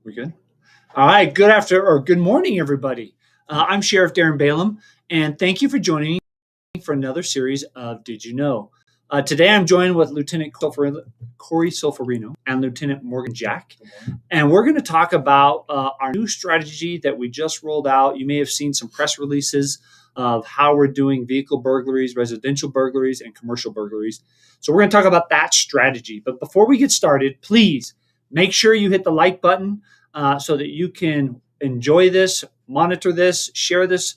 We good? All right. Good morning, everybody. I'm Sheriff Darren Balaam, and thank you for joining me for another series of Did You Know? Today, I'm joined with Lieutenant Corey Solferino and Lieutenant Morgan Jack, and we're going to talk about our new strategy that we just rolled out. You may have seen some press releases of how we're doing vehicle burglaries, residential burglaries, and commercial burglaries. So we're going to talk about that strategy. But before we get started, please make sure you hit the like button so that you can enjoy this, monitor this, share this.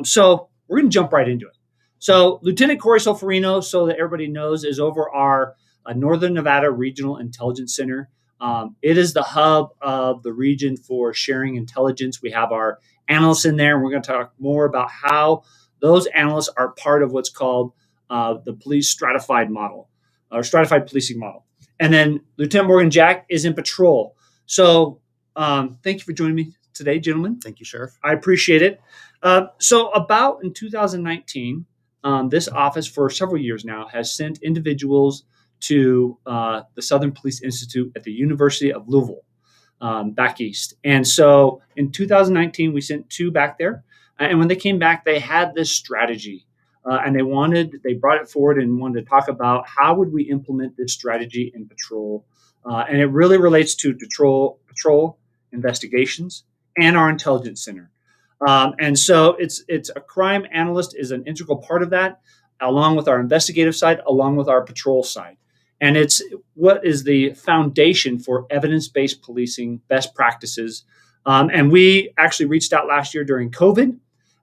So we're going to jump right into it. So Lieutenant Corey Solferino, so that everybody knows, is over our Northern Nevada Regional Intelligence Center. It is the hub of the region for sharing intelligence. We have our analysts in there, and we're going to talk more about how those analysts are part of what's called the police stratified model, or stratified policing model. And then Lieutenant Morgan Jack is in patrol. So thank you for joining me today, gentlemen. Thank you, Sheriff. I appreciate it. So about in 2019, this office for several years now has sent individuals to the Southern Police Institute at the University of Louisville, back east. And so in 2019, we sent two back there. And when they came back, they had this strategy. And they brought it forward and wanted to talk about how would we implement this strategy in patrol. And it really relates to patrol investigations and our intelligence center. And so it's a crime analyst is an integral part of that, along with our investigative side, along with our patrol side. And it's what is the foundation for evidence-based policing best practices. And we actually reached out last year during COVID,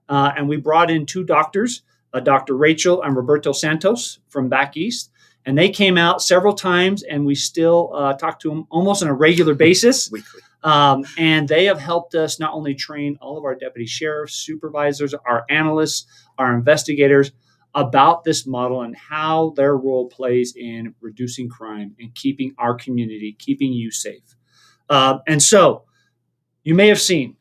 and we brought in two doctors, Dr. Rachel and Roberto Santos from back east. And they came out several times, and we still talk to them almost on a regular basis. Weekly. And they have helped us not only train all of our deputy sheriffs, supervisors, our analysts, our investigators about this model and how their role plays in reducing crime and keeping our community, keeping you safe. And so you may have seen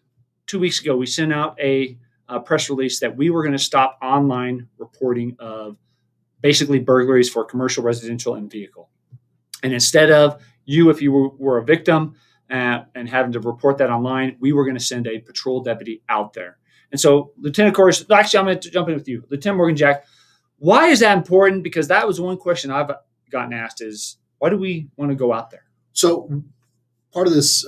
2 weeks ago, we sent out a press release that we were going to stop online reporting of basically burglaries for commercial, residential, and vehicle. And instead of you, if you were a victim and having to report that online, we were going to send a patrol deputy out there. And so Lieutenant Corey, actually, I'm going to jump in with you. Lieutenant Morgan Jack, why is that important? Because that was one question I've gotten asked is, why do we want to go out there? So part of this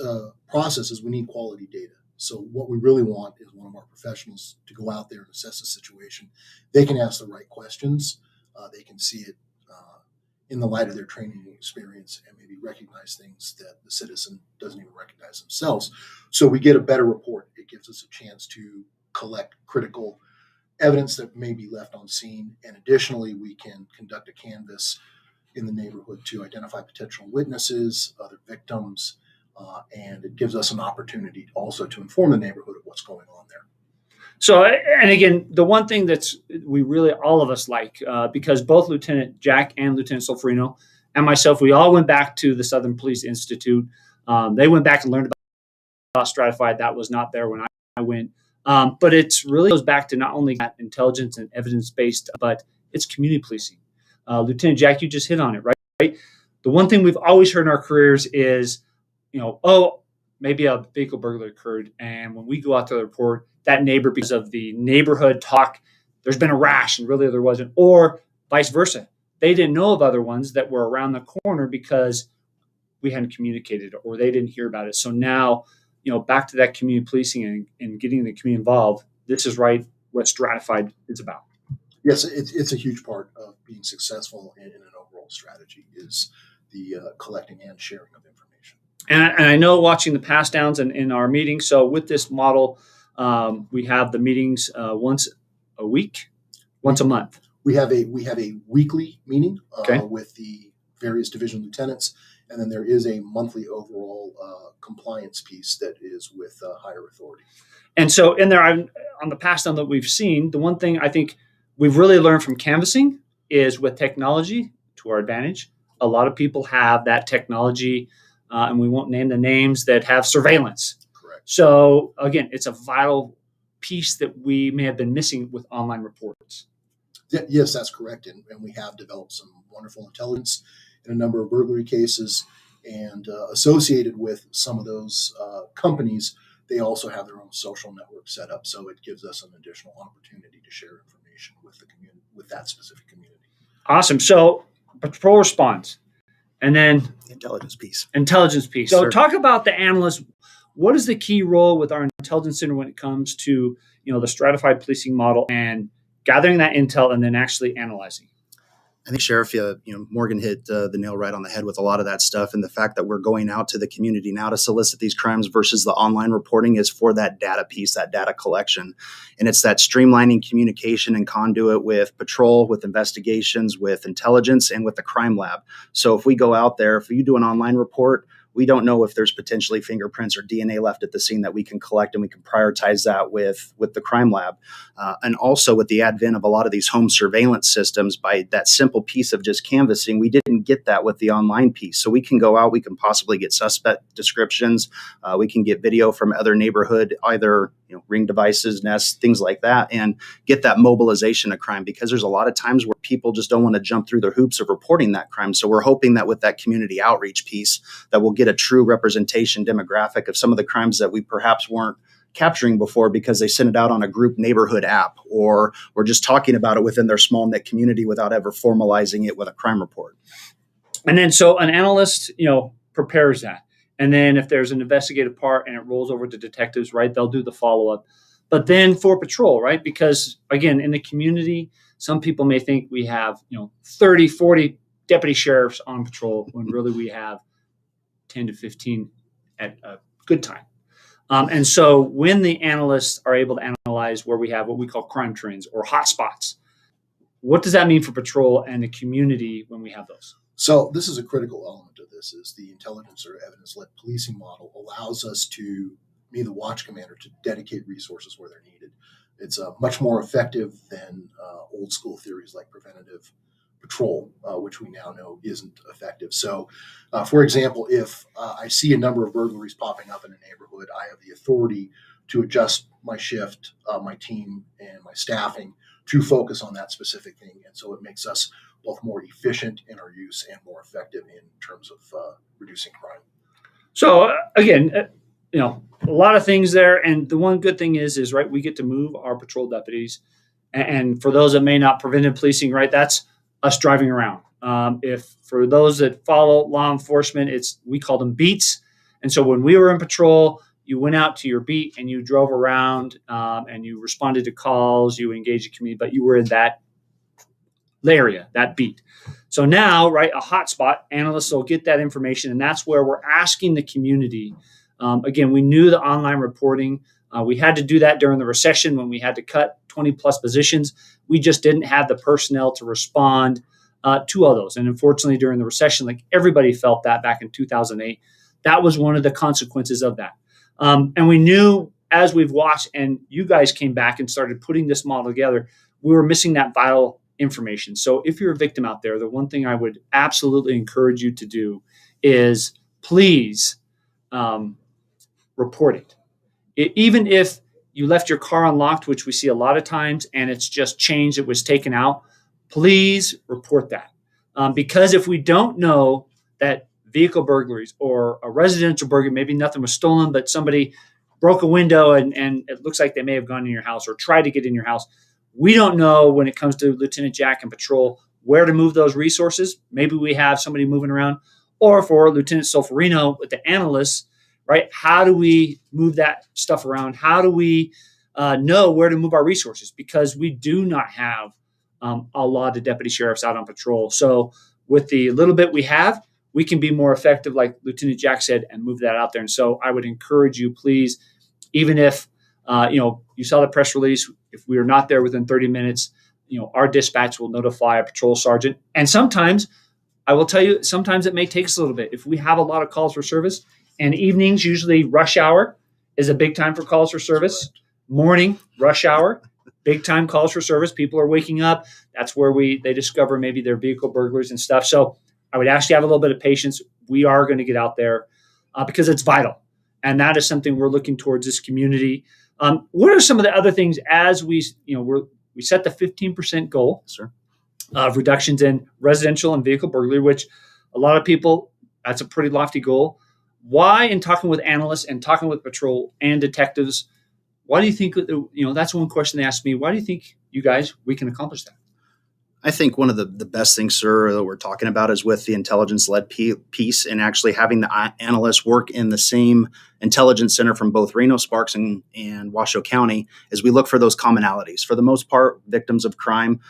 process is we need quality data. So what we really want is one of our professionals to go out there and assess the situation. They can ask the right questions. They can see it in the light of their training and experience and maybe recognize things that the citizen doesn't even recognize themselves. So we get a better report. It gives us a chance to collect critical evidence that may be left on scene. And additionally, we can conduct a canvass in the neighborhood to identify potential witnesses, other victims, and it gives us an opportunity also to inform the neighborhood of what's going on there. So, and again, the one thing we really, all of us like, because both Lieutenant Jack and Lieutenant Solferino and myself, we all went back to the Southern Police Institute. They went back and learned about stratified. That was not there when I went. But it really goes back to not only that intelligence and evidence-based, but it's community policing. Lieutenant Jack, you just hit on it, right? The one thing we've always heard in our careers is, maybe a vehicle burglary occurred. And when we go out to the report, that neighbor, because of the neighborhood talk, there's been a rash and really there wasn't, or vice versa. They didn't know of other ones that were around the corner because we hadn't communicated or they didn't hear about it. So now, back to that community policing and getting the community involved. This is right what stratified is about. Yes, it's a huge part of being successful in an overall strategy is the collecting and sharing of information. And I know watching the pass downs in our meetings. So with this model, we have the meetings once a week, once a month. We have a weekly meeting Okay. with the various division lieutenants, and then there is a monthly overall compliance piece that is with higher authority. And so in there, on the pass down that we've seen, the one thing I think we've really learned from canvassing is with technology to our advantage. A lot of people have that technology, and we won't name the names, that have surveillance. Correct. So again, it's a vital piece that we may have been missing with online reports. Yes, that's correct. And we have developed some wonderful intelligence in a number of burglary cases. And associated with some of those companies, they also have their own social network set up. So it gives us an additional opportunity to share information with the community, with that specific community. Awesome. So patrol response, and then Intelligence piece. So Sure. talk about the analyst. What is the key role with our intelligence center when it comes to the stratified policing model and gathering that intel and then actually analyzing? I think Sheriff, Morgan hit the nail right on the head with a lot of that stuff. And the fact that we're going out to the community now to solicit these crimes versus the online reporting is for that data piece, that data collection. And it's that streamlining communication and conduit with patrol, with investigations, with intelligence, and with the crime lab. So if we go out there, if you do an online report, we don't know if there's potentially fingerprints or DNA left at the scene that we can collect, and we can prioritize that with the crime lab. And also with the advent of a lot of these home surveillance systems, by that simple piece of just canvassing, we didn't get that with the online piece. So we can go out, we can possibly get suspect descriptions, we can get video from other neighborhood, either ring devices, nests, things like that, and get that mobilization of crime, because there's a lot of times where people just don't want to jump through the hoops of reporting that crime. So we're hoping that with that community outreach piece, that we'll get a true representation demographic of some of the crimes that we perhaps weren't capturing before because they sent it out on a group neighborhood app, or we're just talking about it within their small knit community without ever formalizing it with a crime report. And then so an analyst, prepares that. And then if there's an investigative part and it rolls over to detectives, right, they'll do the follow-up. But then for patrol, right, because again, in the community, some people may think we have, 30, 40 deputy sheriffs on patrol when really we have 10 to 15 at a good time. And so when the analysts are able to analyze where we have what we call crime trends or hotspots, what does that mean for patrol and the community when we have those? So this is a critical element of this, is the intelligence or evidence-led policing model allows us to, me, the watch commander, to dedicate resources where they're needed. It's much more effective than old school theories like preventative patrol, which we now know isn't effective. So, for example, if I see a number of burglaries popping up in a neighborhood, I have the authority to adjust my shift, my team, and my staffing to focus on that specific thing. And so it makes us both more efficient in our use and more effective in terms of reducing crime. So again, a lot of things there. And the one good thing is right, we get to move our patrol deputies. And for those that may not preventive policing, right, that's us driving around. If for those that follow law enforcement, we call them beats. And so when we were in patrol, you went out to your beat and you drove around and you responded to calls, you engaged the community, but you were in that area, that beat. So now, right, a hotspot, analysts will get that information, and that's where we're asking the community. Again, we knew the online reporting. We had to do that during the recession when we had to cut 20 plus positions. We just didn't have the personnel to respond to all those. And unfortunately, during the recession, like everybody felt that back in 2008, that was one of the consequences of that. And we knew as we've watched and you guys came back and started putting this model together, we were missing that vital information. So if you're a victim out there, the one thing I would absolutely encourage you to do is please report it. Even if you left your car unlocked, which we see a lot of times, and it's just changed, it was taken out, please report that. Because if we don't know that vehicle burglaries or a residential burglary, maybe nothing was stolen, but somebody broke a window and it looks like they may have gone in your house or tried to get in your house. We don't know when it comes to Lieutenant Jack and patrol where to move those resources. Maybe we have somebody moving around, or for Lieutenant Solferino with the analysts, right? How do we move that stuff around? How do we know where to move our resources? Because we do not have a lot of deputy sheriffs out on patrol. So with the little bit we have, we can be more effective, like Lieutenant Jack said, and move that out there. And so I would encourage you, please, even if you saw the press release, if we are not there within 30 minutes, our dispatch will notify a patrol sergeant. And sometimes, I will tell you, sometimes it may take us a little bit. If we have a lot of calls for service, and evenings, usually rush hour is a big time for calls for service. Morning, rush hour, big time calls for service. People are waking up. That's where they discover maybe their vehicle burglars and stuff. So I would ask you to have a little bit of patience. We are going to get out there because it's vital. And that is something we're looking towards this community. What are some of the other things as we set the 15% goal Sir. of reductions in residential and vehicle burglary, which a lot of people That's a pretty lofty goal. Why, in talking with analysts and talking with patrol and detectives, why do you think, that's one question they asked me. Why do you think we can accomplish that? I think one of the best things, sir, that we're talking about is with the intelligence-led piece and actually having the analysts work in the same intelligence center from both Reno, Sparks, and Washoe County as we look for those commonalities. For the most part, victims of crime,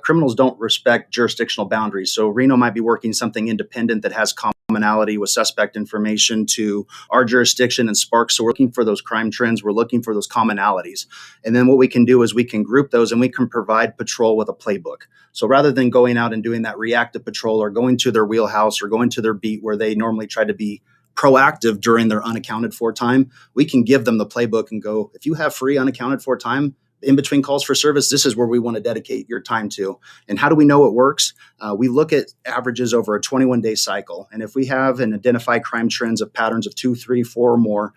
criminals don't respect jurisdictional boundaries. So Reno might be working something independent that has commonality with suspect information to our jurisdiction and Sparks. So we're looking for those crime trends. We're looking for those commonalities. And then what we can do is we can group those and we can provide patrol with a playbook. So rather than going out and doing that reactive patrol or going to their wheelhouse or going to their beat where they normally try to be proactive during their unaccounted for time, we can give them the playbook and go, if you have free unaccounted for time in between calls for service, this is where we want to dedicate your time to. And how do we know it works? We look at averages over a 21-day cycle. And if we have and identify crime trends of patterns of 2, 3, 4 or more,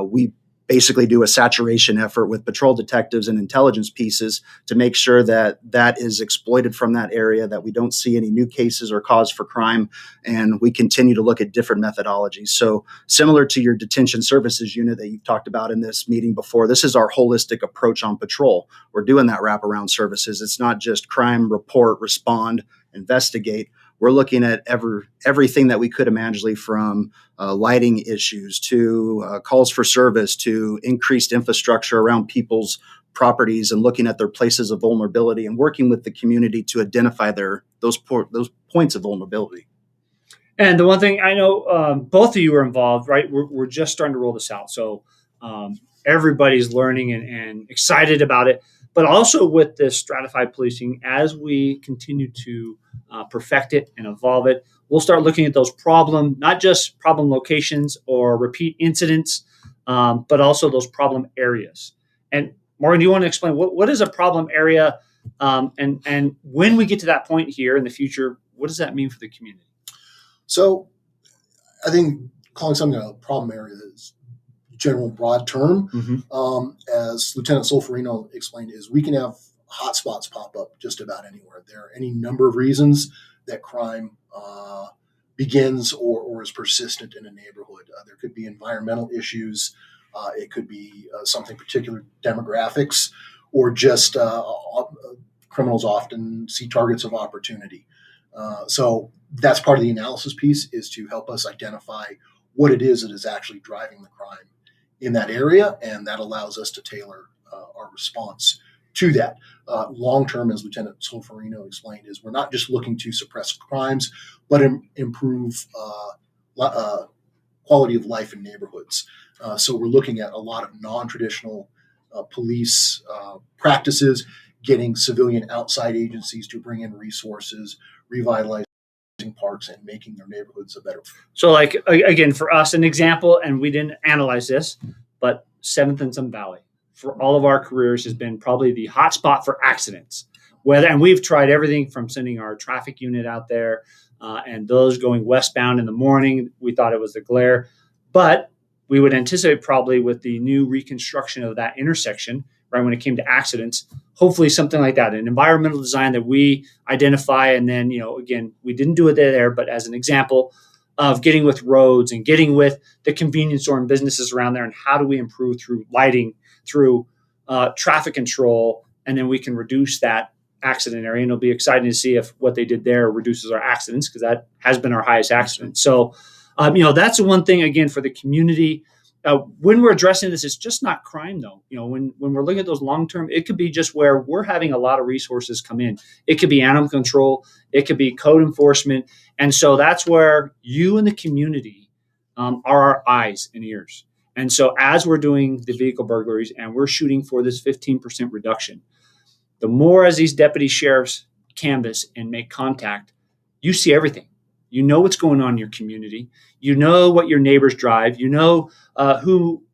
we basically do a saturation effort with patrol detectives and intelligence pieces to make sure that that is exploited from that area, that we don't see any new cases or cause for crime, and we continue to look at different methodologies. So similar to your detention services unit that you've talked about in this meeting before, this is our holistic approach on patrol. We're doing that wraparound services. It's not just crime, report, respond, investigate. We're looking at everything that we could imagine, from lighting issues to calls for service to increased infrastructure around people's properties and looking at their places of vulnerability and working with the community to identify those points of vulnerability. And the one thing I know, both of you are involved, right? We're just starting to roll this out. So everybody's learning and excited about it. But also with this stratified policing, as we continue to perfect it and evolve it, we'll start looking at those not just problem locations or repeat incidents, but also those problem areas. And Morgan, do you want to explain what is a problem area? And when we get to that point here in the future, what does that mean for the community? So I think calling something a problem area is general broad term. As Lieutenant Solferino explained, is we can have hotspots pop up just about anywhere. There are any number of reasons that crime begins or is persistent in a neighborhood. There could be environmental issues. It could be something particular demographics, or just criminals often see targets of opportunity. So that's part of the analysis piece, is to help us identify what it is that is actually driving the crime in that area, and that allows us to tailor our response to that. Long-term, as Lieutenant Solferino explained, is we're not just looking to suppress crimes, but improve quality of life in neighborhoods. So we're looking at a lot of non-traditional police practices, getting civilian outside agencies to bring in resources, revitalizing parks, and making their neighborhoods a better. So, like, again, for us, an example, and we didn't analyze this, but 7th and Sun Valley, for all of our careers, has been probably the hotspot for accidents. And we've tried everything from sending our traffic unit out there, and those going westbound in the morning. We thought it was the glare, but we would anticipate probably with the new reconstruction of that intersection, right, when it came to accidents, hopefully something like that, an environmental design that we identify. And then, again, we didn't do it there, but as an example of getting with roads and getting with the convenience store and businesses around there, and how do we improve through lighting, through traffic control, and then we can reduce that accident area. And it'll be exciting to see if what they did there reduces our accidents, because that has been our highest accident. So, that's the one thing, again, for the community. When we're addressing this, it's just not crime, though. When we're looking at those long-term, it could be just where we're having a lot of resources come in. It could be animal control. It could be code enforcement. And so that's where you and the community are our eyes and ears. And so as we're doing the vehicle burglaries and we're shooting for this 15% reduction, the more as these deputy sheriffs canvass and make contact, you see everything. You know what's going on in your community. You know what your neighbors drive. You know who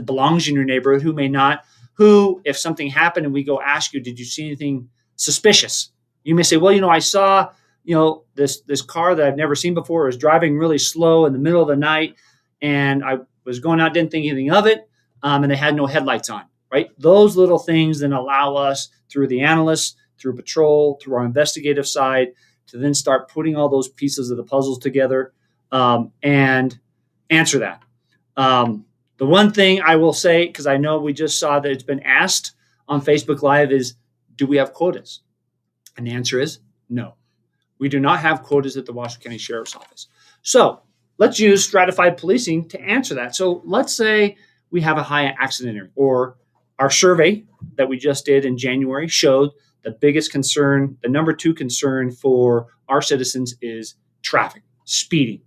belongs in your neighborhood, who may not. Who, if something happened and we go ask you, did you see anything suspicious? You may say, well, I saw, this car that I've never seen before was driving really slow in the middle of the night, and I was going out, didn't think anything of it, and they had no headlights on. Right? Those little things then allow us, through the analysts, through patrol, through our investigative side, to then start putting all those pieces of the puzzles together and answer that. The one thing I will say, because I know we just saw that it's been asked on Facebook Live, is do we have quotas? And the answer is no. We do not have quotas at the Washoe County Sheriff's Office. So let's use stratified policing to answer that. So let's say we have a high accident area, or our survey that we just did in January showed the biggest concern, the number 2 concern for our citizens is traffic, speeding.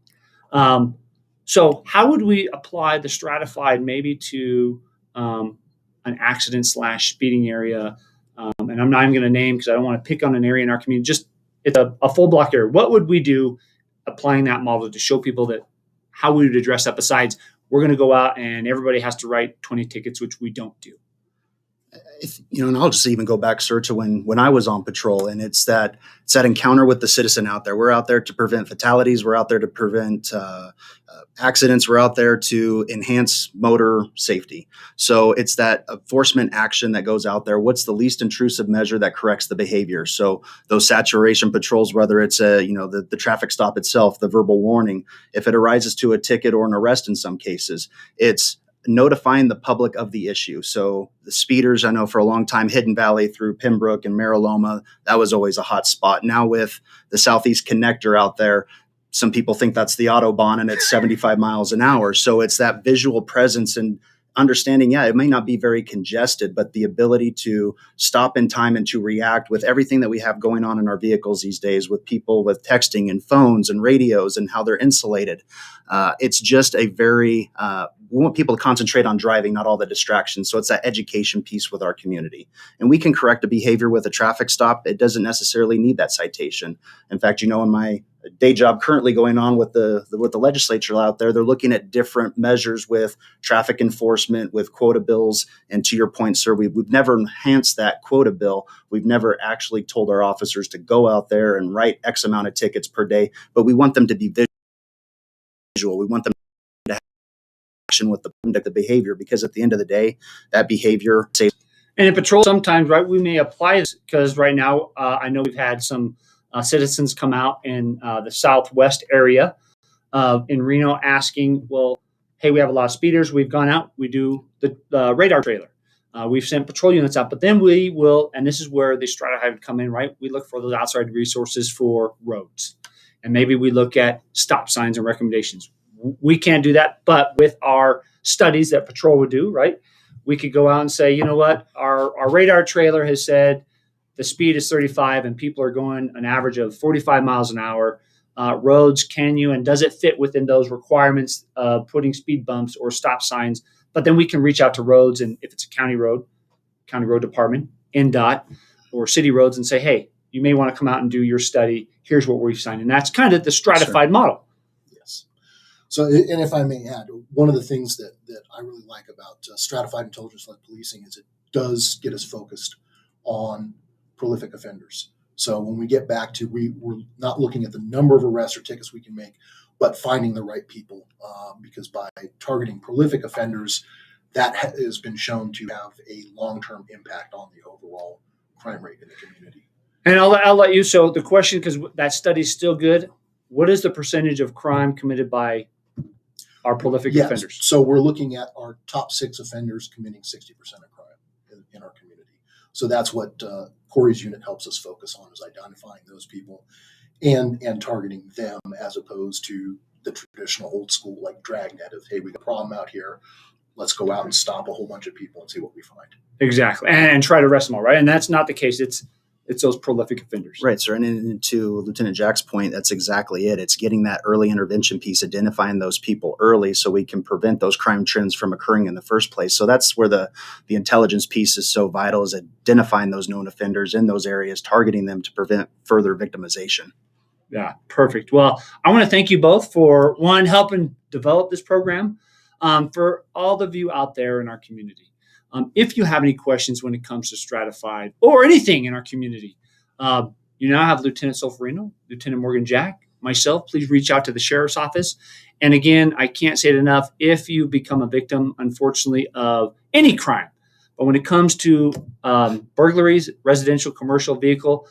So how would we apply the stratified maybe to an accident / speeding area? And I'm not even going to name because I don't want to pick on an area in our community. Just it's a full block area. What would we do applying that model to show people that how we would address that besides we're going to go out and everybody has to write 20 tickets, which we don't do? And I'll just even go back, sir, to when I was on patrol, and it's that encounter with the citizen out there. We're out there to prevent fatalities. We're out there to prevent accidents. We're out there to enhance motor safety. So it's that enforcement action that goes out there. What's the least intrusive measure that corrects the behavior? So those saturation patrols, whether it's the traffic stop itself, the verbal warning, if it arises to a ticket or an arrest in some cases, it's notifying the public of the issue. So the speeders, I know for a long time, Hidden Valley through Pembroke and Mariloma, that was always a hot spot. Now with the Southeast Connector out there, some people think that's the Autobahn and it's 75 miles an hour. So it's that visual presence and understanding, it may not be very congested, but the ability to stop in time and to react with everything that we have going on in our vehicles these days, with people with texting and phones and radios and how they're insulated. It's just a very, we want people to concentrate on driving, not all the distractions. So it's that education piece with our community. And we can correct a behavior with a traffic stop. It doesn't necessarily need that citation. In fact, in my day job currently going on with the legislature out there, they're looking at different measures with traffic enforcement, with quota bills. And to your point, sir, we've never enhanced that quota bill. We've never actually told our officers to go out there and write X amount of tickets per day, but we want them to be visual. We want them to have action with the behavior, because at the end of the day, that behavior saves. And in patrol, sometimes, right, we may apply this because right now, I know we've had some citizens come out in the southwest area in Reno asking, well, hey, we have a lot of speeders. We've gone out. We do the radar trailer. We've sent patrol units out, but then we will, and this is where the stratified would come in, right? We look for those outside resources for roads. And maybe we look at stop signs and recommendations. We can't do that, but with our studies that patrol would do, right? We could go out and say, you know what, our radar trailer has said the speed is 35 and people are going an average of 45 miles an hour. Roads, can you, and does it fit within those requirements of putting speed bumps or stop signs? But then we can reach out to roads, and if it's a county road department, NDOT, or city roads, and say, hey, you may want to come out and do your study. Here's what we've signed. And that's kind of the stratified model. Yes. So, and if I may add, one of the things that I really like about stratified intelligence-led policing is it does get us focused on prolific offenders. So when we get back to, we're not looking at the number of arrests or tickets we can make, but finding the right people, because by targeting prolific offenders, that has been shown to have a long-term impact on the overall crime rate in the community. And I'll let you. So the question, because that study's still good, what is the percentage of crime committed by our prolific offenders? So we're looking at our top 6 offenders committing 60% of crime in our community. So that's what Corey's unit helps us focus on, is identifying those people and targeting them, as opposed to the traditional old school like dragnet of, hey, we got a problem out here. Let's go out and stop a whole bunch of people and see what we find. Exactly. And try to arrest them all, right? And that's not the case. It's those prolific offenders. Right, sir. And to Lieutenant Jack's point, that's exactly it. It's getting that early intervention piece, identifying those people early so we can prevent those crime trends from occurring in the first place. So that's where the intelligence piece is so vital, is identifying those known offenders in those areas, targeting them to prevent further victimization. Yeah, perfect. Well, I want to thank you both for, one, helping develop this program, for all of you out there in our community. If you have any questions when it comes to stratified or anything in our community, you now have Lieutenant Solferino, Lieutenant Morgan Jack, myself. Please reach out to the Sheriff's Office. And again, I can't say it enough, if you become a victim, unfortunately, of any crime, but when it comes to burglaries, residential, commercial vehicle,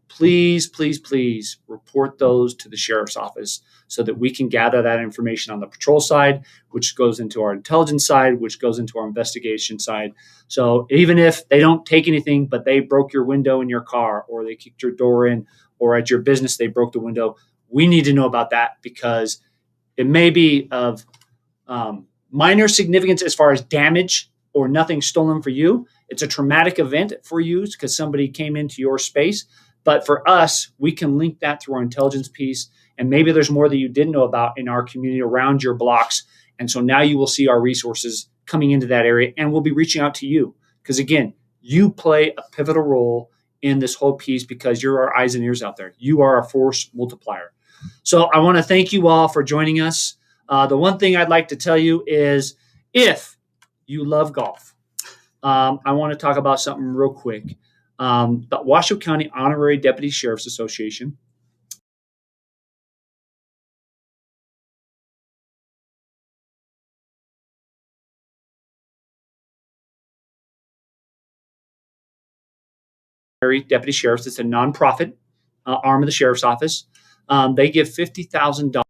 please, please, please report those to the sheriff's office so that we can gather that information on the patrol side, which goes into our intelligence side, which goes into our investigation side. So even if they don't take anything, but they broke your window in your car, or they kicked your door in, or at your business they broke the window, we need to know about that, because it may be of minor significance as far as damage or nothing stolen for you. It's a traumatic event for you because somebody came into your space. But for us, we can link that through our intelligence piece. And maybe there's more that you didn't know about in our community around your blocks. And so now you will see our resources coming into that area, and we'll be reaching out to you. Because again, you play a pivotal role in this whole piece because you're our eyes and ears out there. You are a force multiplier. So I want to thank you all for joining us. The one thing I'd like to tell you is, if you love golf, I want to talk about something real quick. The Washoe County Honorary Deputy Sheriff's Association Deputy Sheriffs, it's a nonprofit arm of the sheriff's office. They give $50,000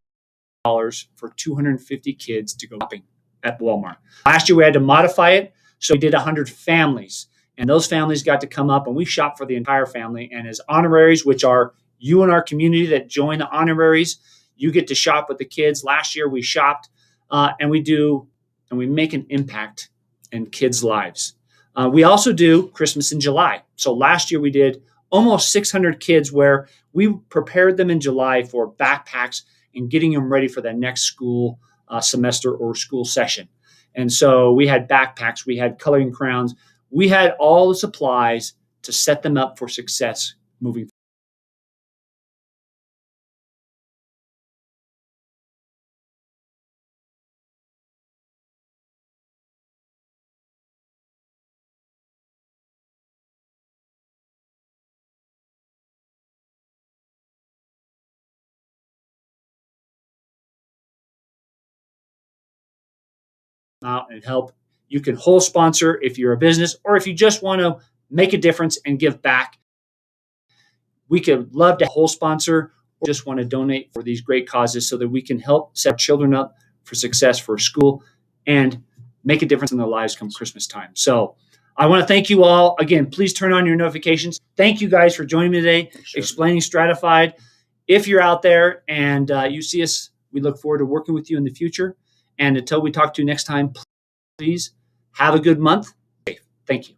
for 250 kids to go shopping at Walmart. Last year we had to modify it, so we did 100 families, and those families got to come up and we shopped for the entire family. And as honoraries, which are you in our community that join the honoraries, you get to shop with the kids. Last year we shopped, and we make an impact in kids' lives. We also do Christmas in July. So last year we did almost 600 kids where we prepared them in July for backpacks and getting them ready for the next school semester or school session. And so we had backpacks, we had coloring crayons, we had all the supplies to set them up for success moving out and help. You can whole sponsor if you're a business, or if you just want to make a difference and give back. We could love to whole sponsor, or just want to donate for these great causes so that we can help set children up for success for school and make a difference in their lives come Christmas time. So I want to thank you all. Again, please turn on your notifications. Thank you guys for joining me today, explaining Stratified. If you're out there and you see us, we look forward to working with you in the future. And until we talk to you next time, please have a good month. Thank you.